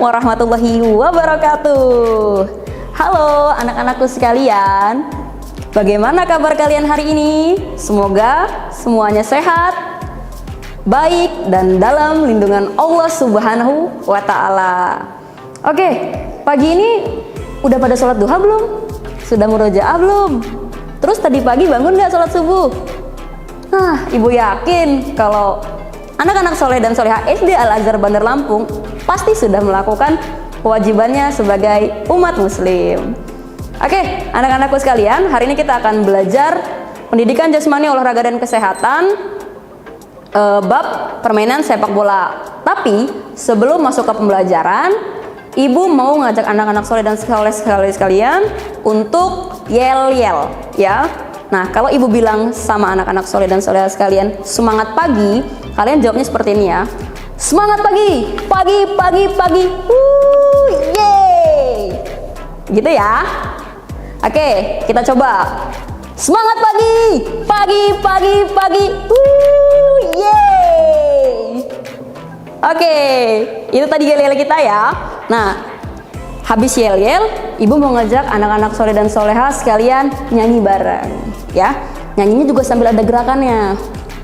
warahmatullahi wabarakatuh. Halo anak-anakku sekalian, bagaimana kabar kalian hari ini? Semoga semuanya sehat, baik, dan dalam lindungan Allah Subhanahu wa Ta'ala. Oke, pagi ini udah pada sholat duha belum? Sudah murojaah belum? Terus tadi pagi bangun nggak sholat subuh? Nah, ibu yakin kalau anak-anak soleh dan solehah SD Al-Azhar Bandar Lampung pasti sudah melakukan kewajibannya sebagai umat muslim. Oke, anak-anakku sekalian, hari ini kita akan belajar pendidikan jasmani, olahraga, dan kesehatan bab permainan sepak bola. Tapi sebelum masuk ke pembelajaran, ibu mau ngajak anak-anak soleh dan soleh sekalian untuk yel-yel ya. Nah, kalau ibu bilang sama anak-anak soleh dan soleh sekalian semangat pagi, kalian jawabnya seperti ini ya. Semangat pagi, pagi, pagi, pagi. Yeay. Gitu ya. Oke, kita coba. Semangat pagi, pagi, pagi, pagi. Yeay. Oke, itu tadi yel-yel kita ya. Nah, habis yel-yel, ibu mau ngajak anak-anak soleh dan soleha sekalian nyanyi bareng ya. Nyanyinya juga sambil ada gerakannya.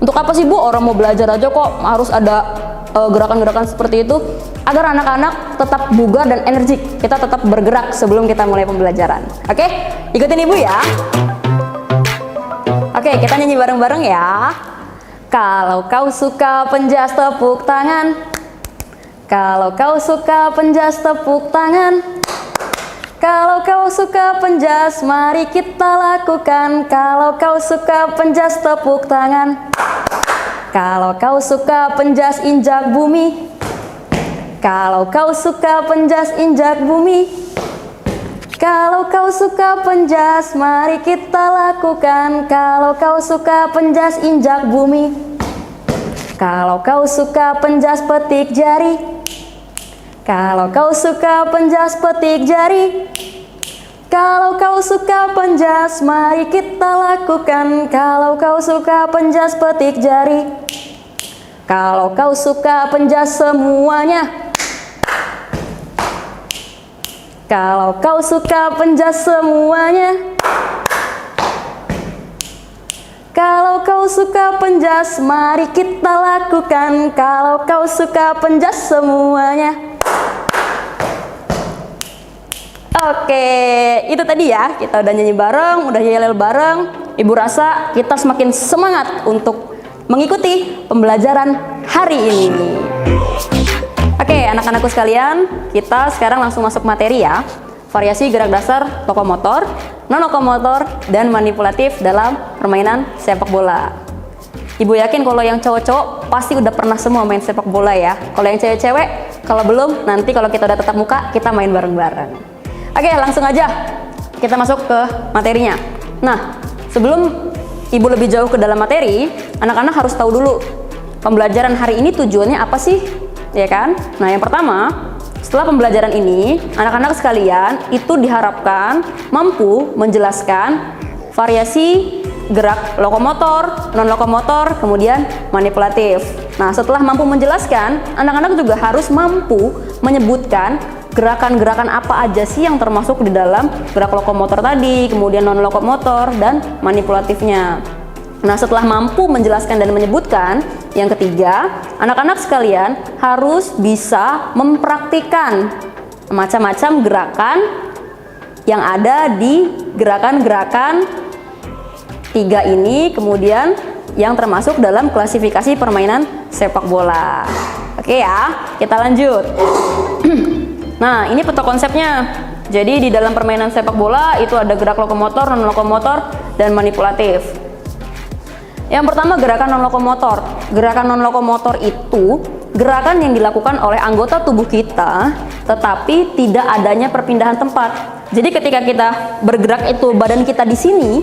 Untuk apa sih Bu? Orang mau belajar aja kok harus ada gerakan-gerakan seperti itu, agar anak-anak tetap bugar dan energik. Kita tetap bergerak sebelum kita mulai pembelajaran. Oke? Ikutin ibu ya. Oke, kita nyanyi bareng-bareng ya. Kalau kau suka penjas tepuk tangan. Kalau kau suka penjas tepuk tangan. Kalau kau suka penjas, mari kita lakukan. Kalau kau suka penjas tepuk tangan. Kalau kau suka penjas injak bumi. Kalau kau suka penjas injak bumi. Kalau kau suka penjas, mari kita lakukan. Kalau kau suka penjas injak bumi. Kalau kau suka penjas petik jari. Kalau kau suka penjas petik jari. Kalau kau suka penjas, mari kita lakukan. Kalau kau suka penjas petik jari. Kalau kau suka penjas semuanya. Kalau kau suka penjas semuanya. Kalau kau suka penjas, mari kita lakukan. Kalau kau suka penjas semuanya. Oke, itu tadi ya, kita udah nyanyi bareng, udah yel-yel bareng. Ibu rasa kita semakin semangat untuk mengikuti pembelajaran hari ini. Oke, anak-anakku sekalian, kita sekarang langsung masuk materi ya. Variasi gerak dasar lokomotor, non-lokomotor, dan manipulatif dalam permainan sepak bola. Ibu yakin kalau yang cowok-cowok pasti udah pernah semua main sepak bola ya. Kalau yang cewek-cewek, kalau belum, nanti kalau kita udah tatap muka, kita main bareng-bareng. Oke, langsung aja kita masuk ke materinya. Nah, sebelum ibu lebih jauh ke dalam materi, anak-anak harus tahu dulu pembelajaran hari ini tujuannya apa sih, ya kan? Nah, yang pertama, setelah pembelajaran ini, anak-anak sekalian itu diharapkan mampu menjelaskan variasi gerak lokomotor, non-lokomotor, kemudian manipulatif. Nah, setelah mampu menjelaskan, anak-anak juga harus mampu menyebutkan gerakan-gerakan apa aja sih yang termasuk di dalam gerak lokomotor tadi, kemudian non-lokomotor, dan manipulatifnya. Nah, setelah mampu menjelaskan dan menyebutkan, yang ketiga, anak-anak sekalian harus bisa mempraktikkan macam-macam gerakan yang ada di gerakan-gerakan tiga ini, kemudian yang termasuk dalam klasifikasi permainan sepak bola. Oke ya, kita lanjut. Nah, ini peta konsepnya. Jadi di dalam permainan sepak bola itu ada gerak lokomotor, non-lokomotor, dan manipulatif. Yang pertama, gerakan non-lokomotor. Gerakan non-lokomotor itu gerakan yang dilakukan oleh anggota tubuh kita, tetapi tidak adanya perpindahan tempat. Jadi ketika kita bergerak itu badan kita di sini,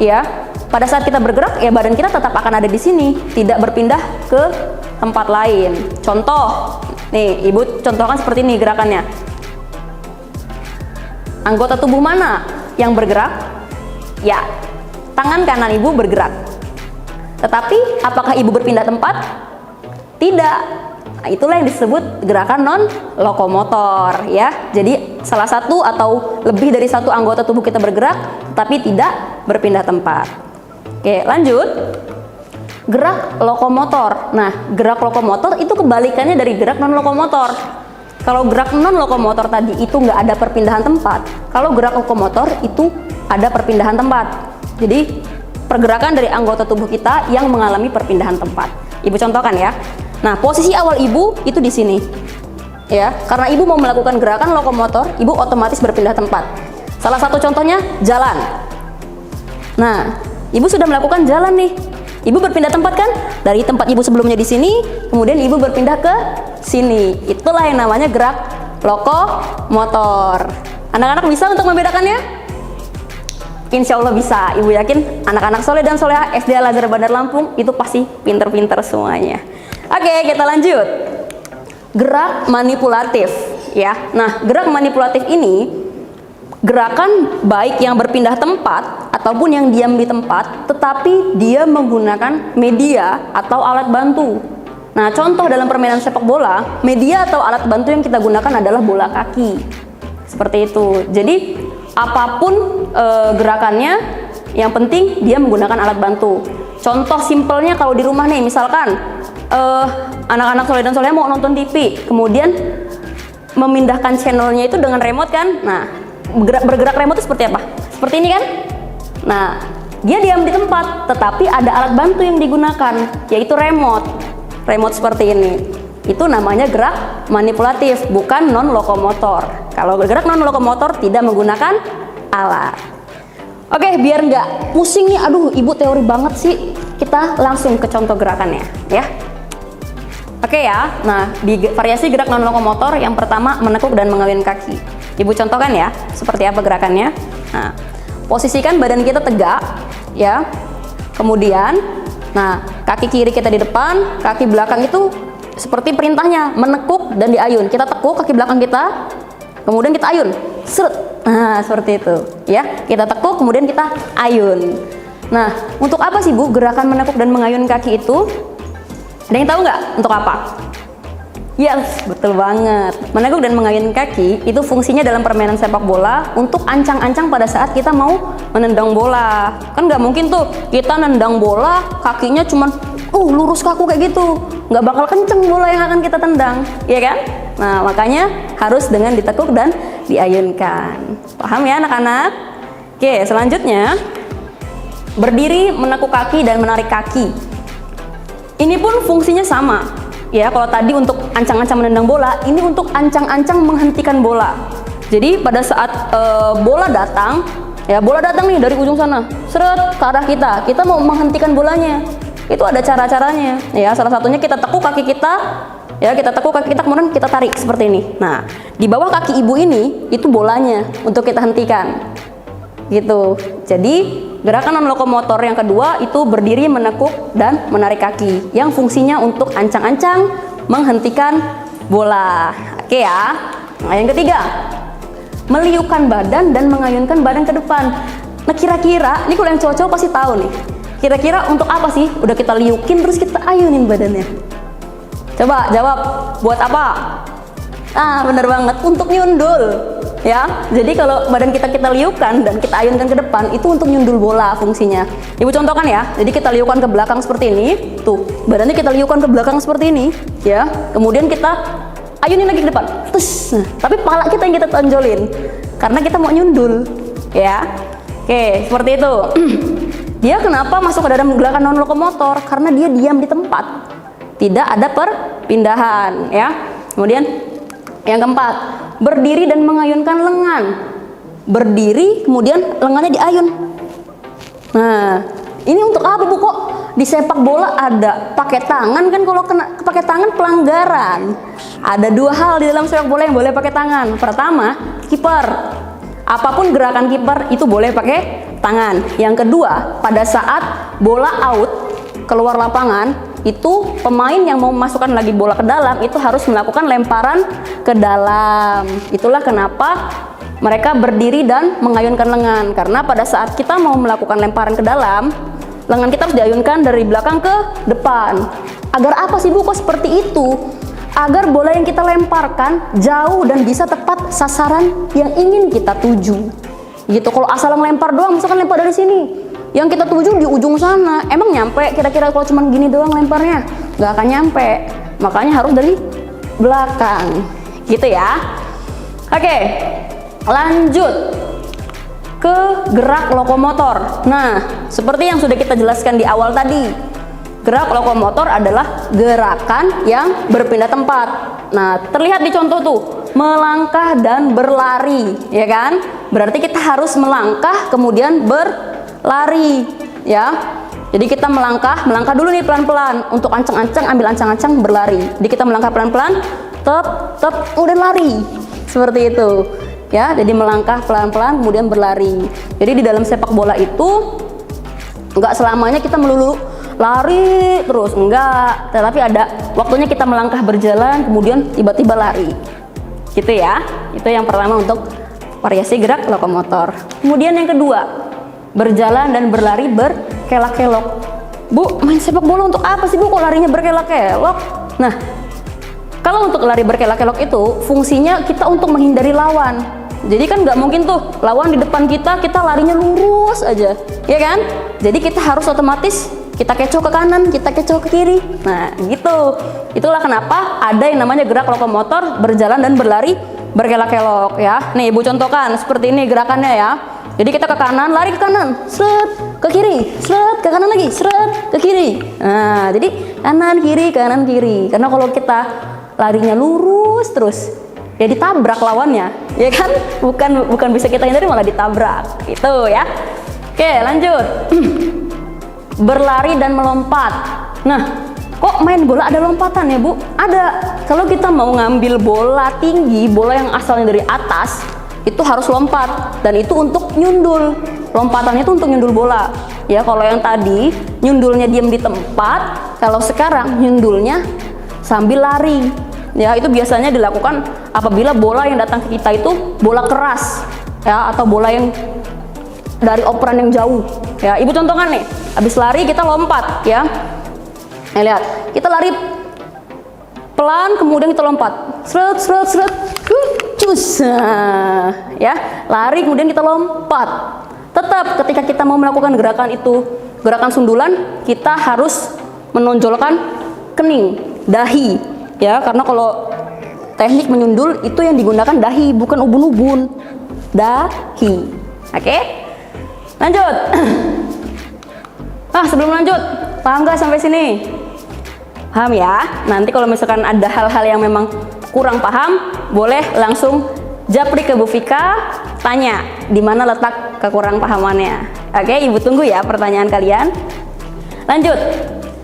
ya, pada saat kita bergerak ya badan kita tetap akan ada di sini, tidak berpindah ke tempat lain. Contoh, nih ibu contohkan seperti ini gerakannya. Anggota tubuh mana yang bergerak? Ya, tangan kanan ibu bergerak. Tetapi apakah ibu berpindah tempat? Tidak. Nah, itulah yang disebut gerakan non lokomotor ya. Jadi salah satu atau lebih dari satu anggota tubuh kita bergerak tapi tidak berpindah tempat. Oke, lanjut. Gerak lokomotor. Nah, gerak lokomotor itu kebalikannya dari gerak non lokomotor. Kalau gerak non lokomotor tadi itu nggak ada perpindahan tempat. Kalau gerak lokomotor itu ada perpindahan tempat. Jadi pergerakan dari anggota tubuh kita yang mengalami perpindahan tempat. Ibu contohkan ya. Nah, posisi awal ibu itu di sini. Ya, karena ibu mau melakukan gerakan lokomotor, ibu otomatis berpindah tempat. Salah satu contohnya jalan. Nah, ibu sudah melakukan jalan nih. Ibu berpindah tempat kan? Dari tempat ibu sebelumnya di sini, kemudian ibu berpindah ke sini. Itulah yang namanya gerak lokomotor. Anak-anak bisa untuk membedakannya? Insya Allah bisa. Ibu yakin anak-anak soleh dan soleha SD Al-Azhar Bandar Lampung itu pasti pinter-pinter semuanya. Oke, kita lanjut. Gerak manipulatif ya. Nah, gerak manipulatif ini gerakan baik yang berpindah tempat ataupun yang diam di tempat, tetapi dia menggunakan media atau alat bantu. Nah, contoh dalam permainan sepak bola, media atau alat bantu yang kita gunakan adalah bola kaki. Seperti itu. Jadi apapun gerakannya, yang penting dia menggunakan alat bantu. Contoh simpelnya kalau di rumah nih, misalkan anak-anak soleh dan soleha mau nonton TV, kemudian memindahkan channelnya itu dengan remote kan. Nah, bergerak remote itu seperti apa? Seperti ini kan? Nah, dia diam di tempat, tetapi ada alat bantu yang digunakan, yaitu remote. Remote seperti ini. Itu namanya gerak manipulatif, bukan non lokomotor. Kalau bergerak non lokomotor tidak menggunakan alat. Oke, biar nggak pusing nih, aduh ibu teori banget sih, kita langsung ke contoh gerakannya ya. Oke ya, nah di variasi gerak non lokomotor yang pertama menekuk dan mengayun kaki. Ibu contohkan ya, seperti apa gerakannya. Nah, posisikan badan kita tegak ya. Kemudian, nah kaki kiri kita di depan, kaki belakang itu seperti perintahnya, menekuk dan diayun. Kita tekuk kaki belakang kita, kemudian kita ayun. Seret. Nah, seperti itu ya. Kita tekuk, kemudian kita ayun. Nah, untuk apa sih Bu gerakan menekuk dan mengayun kaki itu? Ada yang tahu nggak untuk apa? Yes, betul banget. Menekuk dan mengayun kaki itu fungsinya dalam permainan sepak bola untuk ancang-ancang pada saat kita mau menendang bola. Kan nggak mungkin tuh kita nendang bola kakinya cuman lurus kaku kayak gitu. Nggak bakal kenceng bola yang akan kita tendang, ya kan? Nah, makanya harus dengan ditekuk dan diayunkan. Paham ya anak-anak? Oke, selanjutnya berdiri, menekuk kaki dan menarik kaki. Ini pun fungsinya sama. Ya, kalau tadi untuk ancang-ancang menendang bola, ini untuk ancang-ancang menghentikan bola. Jadi pada saat bola datang, ya bola datang nih dari ujung sana, seret ke arah kita mau menghentikan bolanya. Itu ada cara-caranya. Ya, salah satunya kita tekuk kaki kita, ya kita tekuk kaki kita kemudian kita tarik seperti ini. Nah, di bawah kaki ibu ini itu bolanya untuk kita hentikan. Gitu. Jadi gerakan non lokomotor yang kedua itu berdiri, menekuk dan menarik kaki yang fungsinya untuk ancang-ancang menghentikan bola. Oke ya. Nah, yang ketiga, meliukkan badan dan mengayunkan badan ke depan. Nah, kira-kira ini kalau yang cowok-cowok pasti tahu nih. Kira-kira untuk apa sih? Udah kita liukin terus kita ayunin badannya. Coba jawab, buat apa? Ah, bener banget, untuk nyundul. Ya, jadi kalau badan kita liukan dan kita ayunkan ke depan itu untuk nyundul bola fungsinya. Ibu contohkan ya. Jadi kita liukan ke belakang seperti ini. Tuh, badannya kita liukan ke belakang seperti ini, ya. Kemudian kita ayunin lagi ke depan. Terus, tapi kepala kita yang kita tonjolin karena kita mau nyundul, ya. Oke, seperti itu. Dia kenapa masuk ke dalam gerakan non lokomotor? Karena dia diam di tempat. Tidak ada perpindahan, ya. Kemudian yang keempat, berdiri dan mengayunkan lengan. Berdiri, kemudian lengannya diayun. Nah, ini untuk apa Bu? Kok di sepak bola ada pakai tangan kan? Kalau kena pakai tangan pelanggaran. Ada dua hal di dalam sepak bola yang boleh pakai tangan. Pertama, kiper. Apapun gerakan kiper itu boleh pakai tangan. Yang kedua, pada saat bola out keluar lapangan, itu pemain yang mau memasukkan lagi bola ke dalam itu harus melakukan lemparan ke dalam. Itulah kenapa mereka berdiri dan mengayunkan lengan, karena pada saat kita mau melakukan lemparan ke dalam, lengan kita harus diayunkan dari belakang ke depan. Agar apa sih Bu kok seperti itu? agar bola yang kita lemparkan jauh dan bisa tepat sasaran yang ingin kita tuju. Gitu. Kalau asal ngelempar doang, misalkan lempar dari sini, yang kita tuju di ujung sana, emang nyampe kira-kira kalau cuma gini doang lemparnya? Nggak akan nyampe. Makanya harus dari belakang. Gitu ya. Oke, lanjut ke gerak lokomotor. Nah, seperti yang sudah kita jelaskan di awal tadi, gerak lokomotor adalah gerakan yang berpindah tempat. Nah, terlihat di contoh tuh, melangkah dan berlari, ya kan? Berarti kita harus melangkah kemudian berlari, ya. Jadi kita melangkah dulu nih pelan-pelan. Untuk ancang-ancang, ambil ancang-ancang, berlari. Jadi kita melangkah pelan-pelan, tep, kemudian lari. Seperti itu, ya. Jadi melangkah pelan-pelan, kemudian berlari. Jadi di dalam sepak bola itu nggak selamanya kita melulu lari terus, enggak, tetapi ada waktunya kita melangkah berjalan kemudian tiba-tiba lari, gitu ya. Itu yang pertama untuk variasi gerak lokomotor. Kemudian yang kedua, berjalan dan berlari berkelak-kelok. Bu, main sepak bola untuk apa sih Bu, kok larinya berkelak-kelok? Nah, kalau untuk lari berkelak-kelok itu fungsinya kita untuk menghindari lawan. Jadi kan nggak mungkin tuh lawan di depan kita larinya lurus aja, ya kan? Jadi kita harus otomatis kita kecoh ke kanan, kita kecoh ke kiri. Nah, gitu. Itulah kenapa ada yang namanya gerak lokomotor berjalan dan berlari berkelak-kelok, ya. Nih, Ibu contohkan seperti ini gerakannya, ya. Jadi kita ke kanan, lari ke kanan, seret, ke kiri, seret, ke kanan lagi, seret, ke kiri. Nah, jadi kanan kiri. Karena kalau kita larinya lurus terus, ya ditabrak lawannya, ya kan? Bukan bisa kita hindari, malah ditabrak. Itu ya. Oke, lanjut. Berlari dan melompat. Nah, kok main bola ada lompatan ya Bu? Ada. Kalau kita mau ngambil bola tinggi, bola yang asalnya dari atas, itu harus lompat. Dan itu untuk nyundul. Lompatannya itu untuk nyundul bola. Ya, kalau yang tadi nyundulnya diam di tempat, kalau sekarang nyundulnya sambil lari. Ya, itu biasanya dilakukan apabila bola yang datang ke kita itu bola keras, ya, atau bola yang dari operan yang jauh. Ya, Ibu contohkan nih. Habis lari kita lompat, ya. Nih lihat, kita lari pelan, kemudian kita lompat, seret, cus, ya, lari kemudian kita lompat. Tetap ketika kita mau melakukan gerakan itu, gerakan sundulan, kita harus menonjolkan kening, dahi, ya, karena kalau teknik menyundul itu yang digunakan dahi, bukan ubun-ubun, dahi. Oke, lanjut. Sebelum lanjut, paham nggak sampai sini? Paham ya? Nanti kalau misalkan ada hal-hal yang memang kurang paham, boleh langsung japri ke Bu Vika, tanya di mana letak kekurang pahamannya. Oke, Ibu tunggu ya pertanyaan kalian. Lanjut,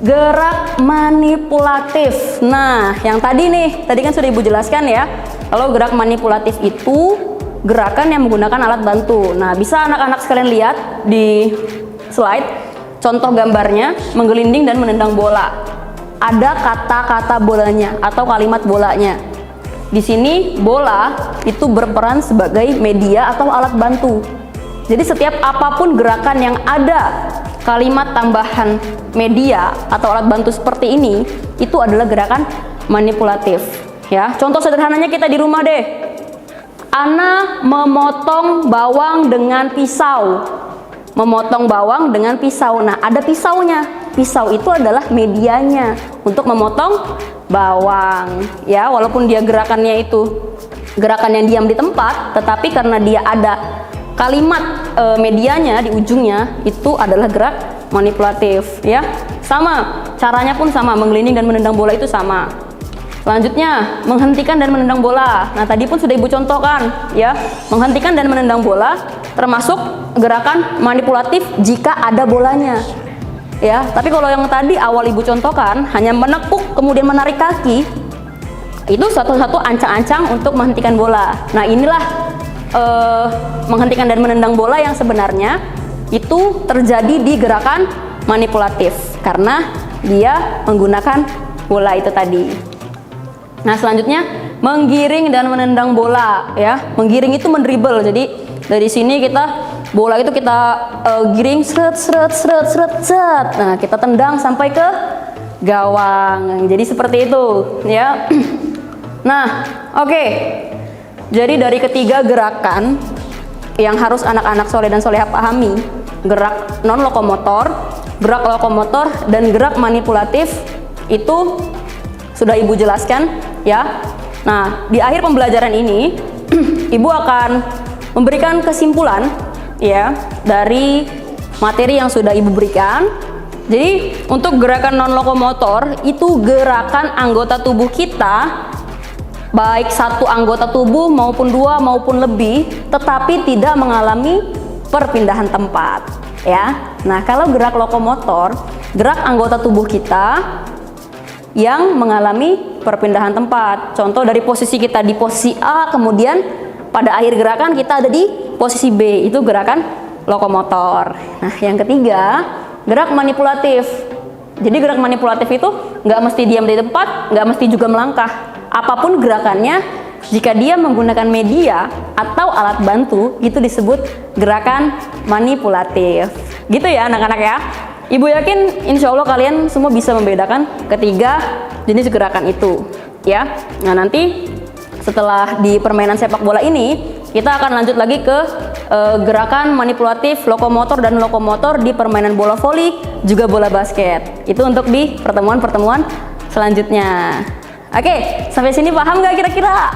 gerak manipulatif. Nah, yang tadi kan sudah Ibu jelaskan ya. Kalau gerak manipulatif itu gerakan yang menggunakan alat bantu. Nah, bisa anak-anak sekalian lihat di slide. Contoh gambarnya, menggelinding dan menendang bola. Ada kata-kata bolanya atau kalimat bolanya. Di sini bola itu berperan sebagai media atau alat bantu. Jadi setiap apapun gerakan yang ada kalimat tambahan media atau alat bantu seperti ini, itu adalah gerakan manipulatif. Ya, contoh sederhananya kita di rumah deh. Ana memotong bawang dengan pisau. Memotong bawang dengan pisau. Nah, ada pisaunya. Pisau itu adalah medianya untuk memotong bawang. Ya, walaupun dia gerakannya itu gerakan yang diam di tempat, tetapi karena dia ada kalimat medianya di ujungnya, itu adalah gerak manipulatif. Ya, sama. Caranya pun sama. Menggelinding dan menendang bola itu sama. Selanjutnya, menghentikan dan menendang bola. Nah, tadi pun sudah Ibu contohkan, ya. Menghentikan dan menendang bola termasuk gerakan manipulatif jika ada bolanya. Ya, tapi kalau yang tadi awal Ibu contohkan hanya menekuk kemudian menarik kaki, itu satu-satu ancang-ancang untuk menghentikan bola. Nah, inilah menghentikan dan menendang bola yang sebenarnya itu terjadi di gerakan manipulatif karena dia menggunakan bola itu tadi. Nah, selanjutnya menggiring dan menendang bola, ya. Menggiring itu mendribble. Jadi dari sini bola itu kita giring seret. Nah, kita tendang sampai ke gawang. Jadi seperti itu, ya. Nah, oke. Jadi dari ketiga gerakan yang harus anak-anak soleh dan soleha pahami, gerak non lokomotor, gerak lokomotor, dan gerak manipulatif, itu sudah Ibu jelaskan ya. Nah, di akhir pembelajaran ini Ibu akan memberikan kesimpulan ya dari materi yang sudah Ibu berikan. Jadi untuk gerakan non lokomotor itu gerakan anggota tubuh kita, baik satu anggota tubuh maupun dua maupun lebih, tetapi tidak mengalami perpindahan tempat ya. Nah, kalau gerak lokomotor, gerak anggota tubuh kita yang mengalami perpindahan tempat. Contoh dari posisi kita di posisi A, kemudian pada akhir gerakan kita ada di posisi B, itu gerakan lokomotor. Nah, yang ketiga, gerak manipulatif. Jadi gerak manipulatif itu nggak mesti diam di tempat, nggak mesti juga melangkah. Apapun gerakannya, jika dia menggunakan media atau alat bantu, itu disebut gerakan manipulatif. Gitu ya anak-anak ya. Ibu yakin insya Allah kalian semua bisa membedakan ketiga jenis gerakan itu ya. Nah, nanti setelah di permainan sepak bola ini, kita akan lanjut lagi ke gerakan manipulatif lokomotor dan lokomotor di permainan bola voli, juga bola basket. Itu untuk di pertemuan-pertemuan selanjutnya. Oke, sampai sini paham nggak kira-kira?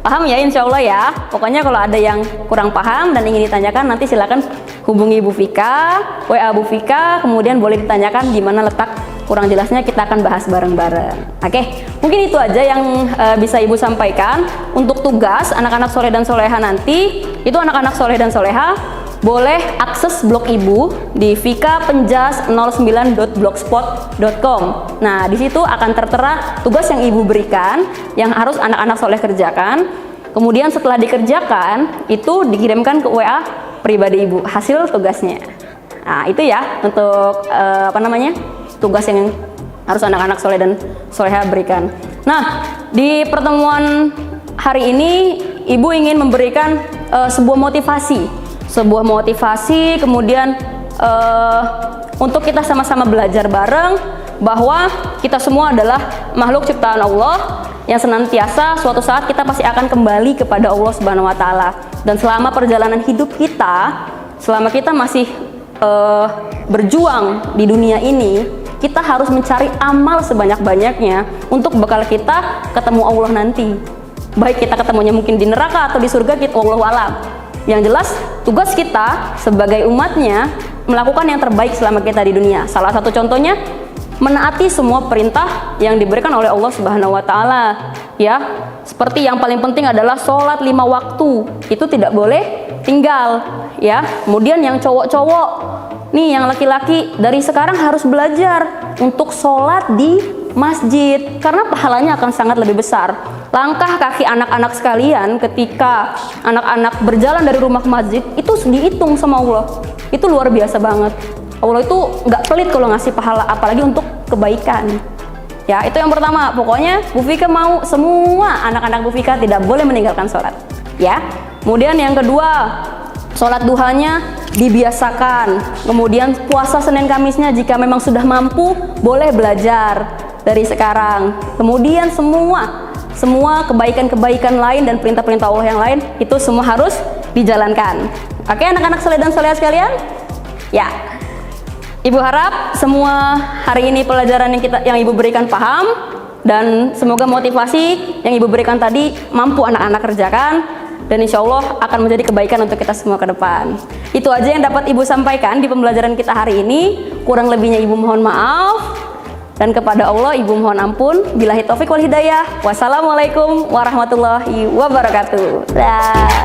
Paham ya insya Allah ya. Pokoknya kalau ada yang kurang paham dan ingin ditanyakan, nanti silakan hubungi Bu Vika, WA Bu Vika, kemudian boleh ditanyakan di mana letak kurang jelasnya, kita akan bahas bareng-bareng. Oke, mungkin itu aja yang bisa Ibu sampaikan. Untuk tugas anak-anak soleh dan soleha nanti, itu anak-anak soleh dan soleha boleh akses blog Ibu di vikapenjas09.blogspot.com. Nah, di situ akan tertera tugas yang Ibu berikan yang harus anak-anak soleh kerjakan. Kemudian setelah dikerjakan, itu dikirimkan ke WA pribadi Ibu hasil tugasnya. Nah, itu ya untuk tugas yang harus anak-anak soleh dan soleha berikan. Nah, di pertemuan hari ini Ibu ingin memberikan sebuah motivasi, kemudian untuk kita sama-sama belajar bareng bahwa kita semua adalah makhluk ciptaan Allah yang senantiasa suatu saat kita pasti akan kembali kepada Allah Subhanahu wa taala. Dan selama perjalanan hidup kita, selama kita masih berjuang di dunia ini, kita harus mencari amal sebanyak-banyaknya untuk bekal kita ketemu Allah nanti. Baik kita ketemunya mungkin di neraka atau di surga, kita wallahu alam. Yang jelas tugas kita sebagai umatnya melakukan yang terbaik selama kita di dunia. Salah satu contohnya menaati semua perintah yang diberikan oleh Allah Subhanahu wa taala ya. Seperti yang paling penting adalah sholat 5 waktu, itu tidak boleh tinggal ya. Kemudian yang cowok-cowok nih, yang laki-laki dari sekarang harus belajar untuk sholat di masjid karena pahalanya akan sangat lebih besar. Langkah kaki anak-anak sekalian ketika anak-anak berjalan dari rumah ke masjid itu dihitung sama Allah. Itu luar biasa banget. Allah itu nggak pelit kalau ngasih pahala, apalagi untuk kebaikan. Ya, itu yang pertama. Pokoknya Bu Vika mau semua anak-anak Bu Vika tidak boleh meninggalkan sholat. Ya. Kemudian yang kedua, sholat duhanya dibiasakan. Kemudian puasa Senin Kamisnya jika memang sudah mampu, boleh belajar dari sekarang. Kemudian semua kebaikan-kebaikan lain dan perintah-perintah Allah yang lain itu semua harus dijalankan. Oke, anak-anak soleh dan soleha sekalian? Ya. Ibu harap semua hari ini pelajaran yang Ibu berikan paham, dan semoga motivasi yang Ibu berikan tadi mampu anak-anak kerjakan, dan insya Allah akan menjadi kebaikan untuk kita semua ke depan. Itu aja yang dapat Ibu sampaikan di pembelajaran kita hari ini. Kurang lebihnya Ibu mohon maaf. Dan kepada Allah Ibu mohon ampun. Billahi taufik wal hidayah. Wassalamualaikum warahmatullahi wabarakatuh. Dah.